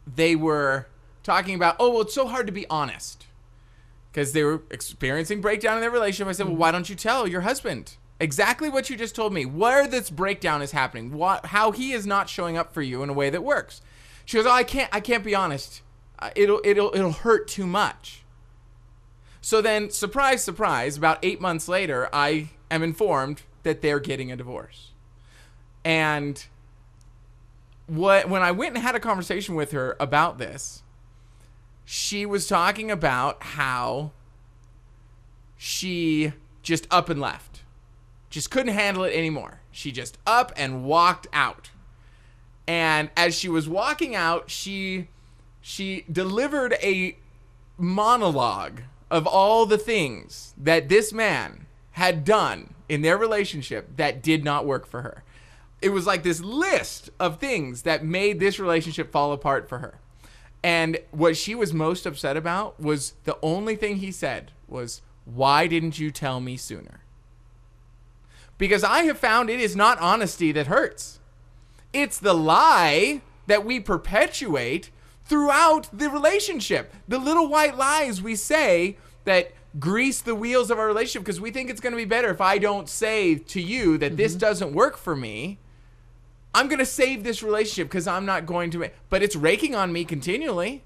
they were talking about, oh, well, it's so hard to be honest. Because they were experiencing breakdown in their relationship. I said, well, why don't you tell your husband exactly what you just told me, where this breakdown is happening, how he is not showing up for you in a way that works. She goes, oh, I can't be honest. It'll hurt too much. So then, surprise, surprise, about 8 months later, I am informed that they're getting a divorce. And when I went and had a conversation with her about this, she was talking about how she just up and left. Just couldn't handle it anymore. She just up and walked out. And as she was walking out, she delivered a monologue of all the things that this man had done in their relationship that did not work for her. It was like this list of things that made this relationship fall apart for her. And what she was most upset about was the only thing he said was, why didn't you tell me sooner? Because I have found it is not honesty that hurts. It's the lie that we perpetuate throughout the relationship. The little white lies we say that grease the wheels of our relationship because we think it's going to be better if I don't say to you that this doesn't work for me. I'm going to save this relationship because I'm not going to. But it's raking on me continually.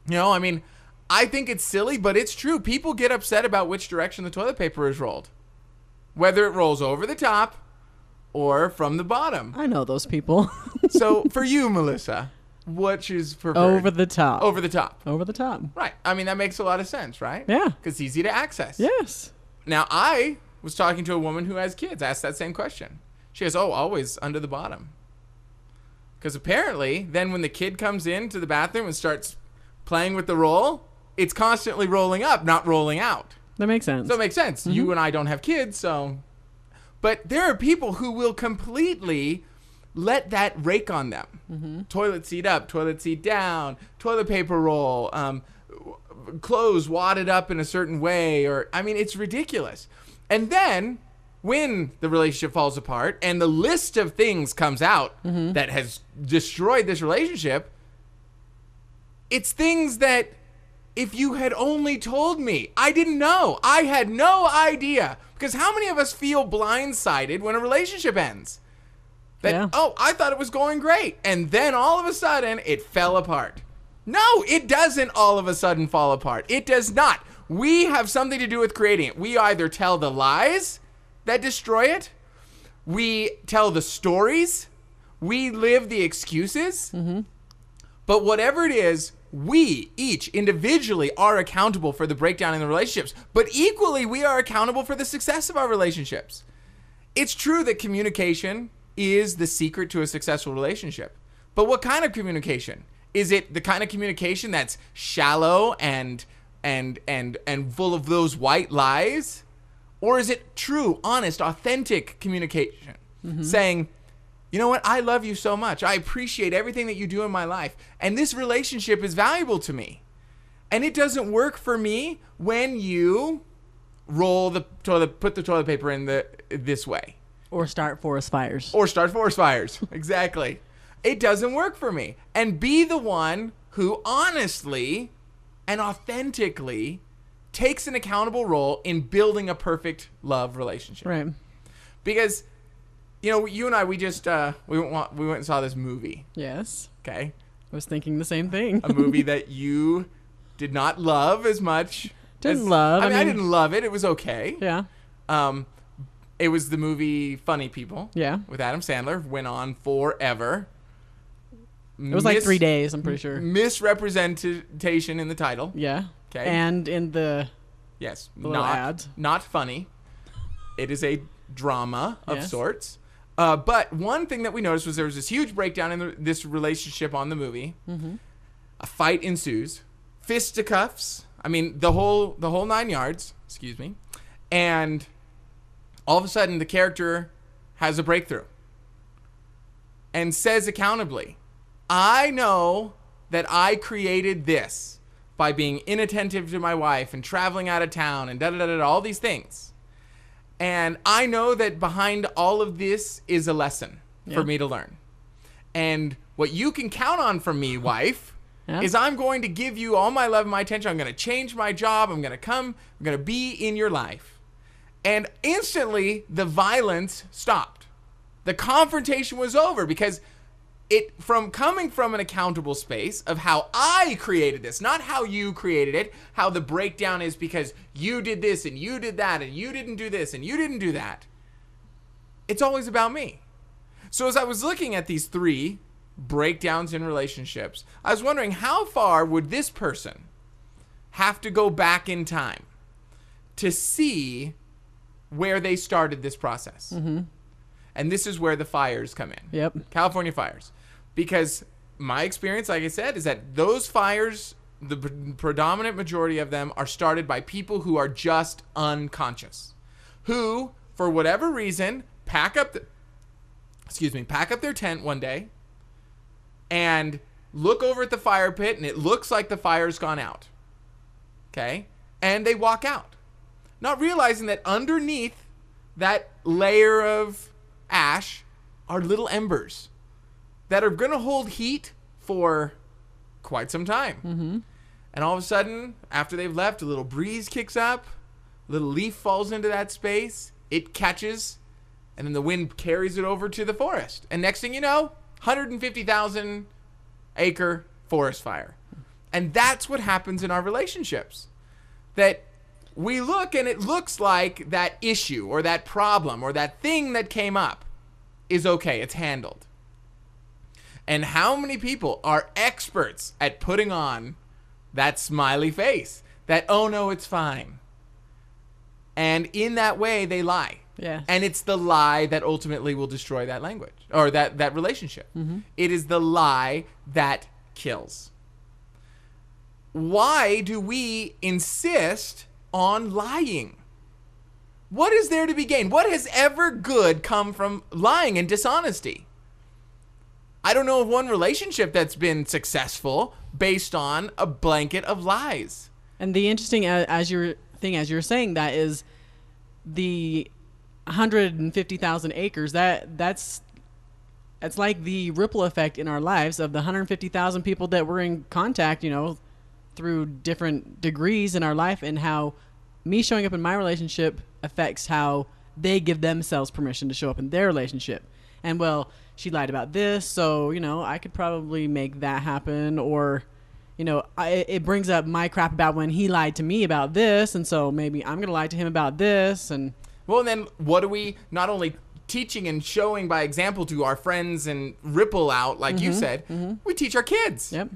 You know, I mean, I think it's silly, but it's true. People get upset about which direction the toilet paper is rolled. Whether it rolls over the top or from the bottom. I know those people. So for you, Melissa, which is preferred? Over the top. Over the top. Over the top. Right. I mean, that makes a lot of sense, right? Yeah. Because it's easy to access. Yes. Now, I was talking to a woman who has kids. I asked that same question. She goes, oh, always under the bottom. Because apparently, then when the kid comes into the bathroom and starts playing with the roll, it's constantly rolling up, not rolling out. That makes sense. So it makes sense. You and I don't have kids, so... But there are people who will completely let that rake on them. Toilet seat up, toilet seat down, toilet paper roll, clothes wadded up in a certain way, or... I mean, it's ridiculous. And then... when the relationship falls apart and the list of things comes out that has destroyed this relationship, it's things that if you had only told me, I didn't know. I had no idea. Because how many of us feel blindsided when a relationship ends? That, oh, I thought it was going great. And then all of a sudden it fell apart. No, it doesn't all of a sudden fall apart. It does not. We have something to do with creating it. We either tell the lies that destroy it, we tell the stories, we live the excuses, but whatever it is, we each individually are accountable for the breakdown in the relationships, but equally we are accountable for the success of our relationships. It's true that communication is the secret to a successful relationship, but what kind of communication? Is it the kind of communication that's shallow and full of those white lies? Or is it true, honest, authentic communication? Saying, you know what? I love you so much. I appreciate everything that you do in my life. And this relationship is valuable to me. And it doesn't work for me when you roll the toilet, put the toilet paper in this way. Or start forest fires. Or start forest fires. Exactly. It doesn't work for me. And be the one who honestly and authentically takes an accountable role in building a perfect love relationship. Right. Because, you know, you and I, we just, we went and saw this movie. Yes. Okay. I was thinking the same thing. A movie that you did not love as much. Didn't love. I mean, I didn't love it. It was okay. Yeah. It was the movie Funny People. Yeah. With Adam Sandler. Went on forever. It was like 3 days, I'm pretty sure. Misrepresentation in the title. Yeah. Okay. And in the little ads. Not funny. It is a drama of sorts. But one thing that we noticed was there was this huge breakdown in this relationship on the movie. A fight ensues. Fisticuffs. I mean, the whole 9 yards. Excuse me. And all of a sudden, the character has a breakthrough and says accountably, I know that I created this by being inattentive to my wife and traveling out of town and all these things. And I know that behind all of this is a lesson for me to learn. And what you can count on from me, wife, is I'm going to give you all my love and my attention. I'm going to change my job. I'm going to come. I'm going to be in your life. And instantly, the violence stopped. The confrontation was over because coming from an accountable space of how I created this, not how you created it, how the breakdown is because you did this and you did that and you didn't do this and you didn't do that. It's always about me. So as I was looking at these 3 breakdowns in relationships, I was wondering how far would this person have to go back in time to see where they started this process. Mm-hmm. And this is where the fires come in. Yep. California fires. Because my experience, like I said, is that those fires, the predominant majority of them are started by people who are just unconscious. Who, for whatever reason, pack up their tent one day and look over at the fire pit and it looks like the fire's gone out. Okay? And they walk out. Not realizing that underneath that layer of ash are little embers that are going to hold heat for quite some time. Mm-hmm. And all of a sudden, after they've left, a little breeze kicks up, a little leaf falls into that space, it catches, and then the wind carries it over to the forest. And next thing you know, 150,000 acre forest fire. And that's what happens in our relationships. That we look and it looks like that issue or that problem or that thing that came up is okay, it's handled. And how many people are experts at putting on that smiley face, that, oh no, it's fine. And in that way, they lie. Yeah. And it's the lie that ultimately will destroy that language or that relationship. Mm-hmm. It is the lie that kills. Why do we insist on lying? What is there to be gained? What has ever good come from lying and dishonesty? I don't know of one relationship that's been successful based on a blanket of lies. And the interesting as you're saying that is the 150,000 acres. That's like the ripple effect in our lives of the 150,000 people that we're in contact, through different degrees in our life, and how me showing up in my relationship affects how they give themselves permission to show up in their relationship. And well, she lied about this, so, I could probably make that happen. Or, it brings up my crap about when he lied to me about this, and so maybe I'm going to lie to him about this. And well, and then what are we not only teaching and showing by example to our friends and ripple out, like you said, we teach our kids. Yep.